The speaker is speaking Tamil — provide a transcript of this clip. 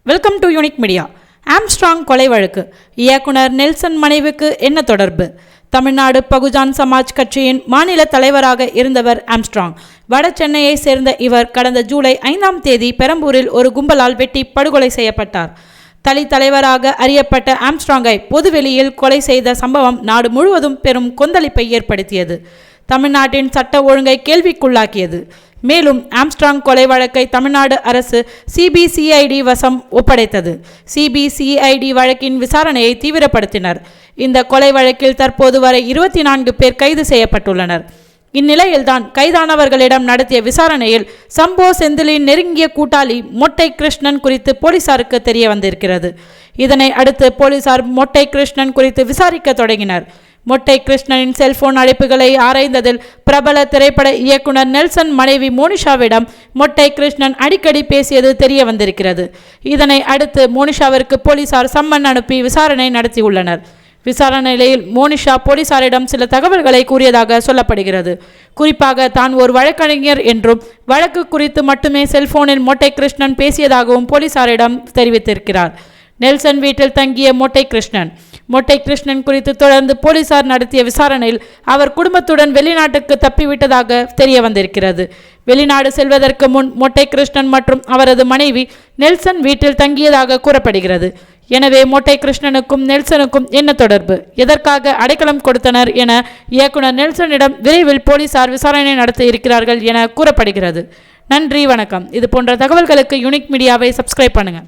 Welcome to unique media. Armstrong கொலை வழக்கு, இயக்குனர் நெல்சன் மனைவிக்கு என்ன தொடர்பு? தமிழ்நாடு பகுஜன் சமாஜ் கட்சியின் மாநில தலைவராக இருந்தவர் ஆம்ஸ்ட்ராங். வட சென்னையை சேர்ந்த இவர் கடந்த ஜூலை 5ஆம் தேதி பெரம்பூரில் ஒரு கும்பலால் வெட்டி படுகொலை செய்யப்பட்டார். தலித் தலைவராக அறியப்பட்ட ஆம்ஸ்ட்ராங்கை பொதுவெளியில் கொலை செய்த சம்பவம் நாடு முழுவதும் பெரும் கொந்தளிப்பை ஏற்படுத்தியது. தமிழ்நாட்டின் சட்ட ஒழுங்கை கேள்விக்குள்ளாக்கியது. மேலும் ஆம்ஸ்ட்ராங் கொலை வழக்கை தமிழ்நாடு அரசு சிபிசிஐடி வசம் ஒப்படைத்தது. சிபிசிஐடி வழக்கின் விசாரணையை தீவிரப்படுத்தினர். இந்த கொலை வழக்கில் தற்போது வரை 24 பேர் கைது செய்யப்பட்டுள்ளனர். இந்நிலையில்தான் கைதானவர்களிடம் நடத்திய விசாரணையில் சம்போ செந்திலின் நெருங்கிய கூட்டாளி மொட்டை கிருஷ்ணன் குறித்து போலீசாருக்கு தெரிய வந்திருக்கிறது. இதனை அடுத்து போலீசார் மொட்டை கிருஷ்ணன் குறித்து விசாரிக்க தொடங்கினர். மொட்டை கிருஷ்ணனின் செல்போன் அழைப்புகளை ஆராய்ந்ததில் பிரபல திரைப்பட இயக்குனர் நெல்சன் மனைவி மோனிஷாவிடம் மொட்டை கிருஷ்ணன் அடிக்கடி பேசியது தெரிய வந்திருக்கிறது. இதனை அடுத்து மோனிஷாவிற்கு போலீசார் சம்மன் அனுப்பி விசாரணை நடத்தியுள்ளனர். விசாரணையில் மோனிஷா போலீசாரிடம் சில தகவல்களை கூறியதாக சொல்லப்படுகிறது. குறிப்பாக தான் ஒரு வழக்கறிஞர் என்றும் வழக்கு குறித்து மட்டுமே செல்போனில் மொட்டை கிருஷ்ணன் பேசியதாகவும் போலீசாரிடம் தெரிவித்திருக்கிறார். நெல்சன் வீட்டில் தங்கிய மொட்டை கிருஷ்ணன் குறித்து தொடர்ந்து போலீசார் நடத்திய விசாரணையில் அவர் குடும்பத்துடன் வெளிநாட்டுக்கு தப்பிவிட்டதாக தெரிய வந்திருக்கிறது. வெளிநாடு செல்வதற்கு முன் மொட்டை கிருஷ்ணன் மற்றும் அவரது மனைவி நெல்சன் வீட்டில் தங்கியதாக கூறப்படுகிறது. எனவே மொட்டை கிருஷ்ணனுக்கும் நெல்சனுக்கும் என்ன தொடர்பு, எதற்காக அடைக்கலம் கொடுத்தனர் என இயக்குனர் நெல்சனிடம் விரைவில் போலீசார் விசாரணை நடத்த இருக்கிறார்கள் என கூறப்படுகிறது. நன்றி, வணக்கம். இது போன்ற தகவல்களுக்கு யூனிக் மீடியாவை சப்ஸ்கிரைப் பண்ணுங்க.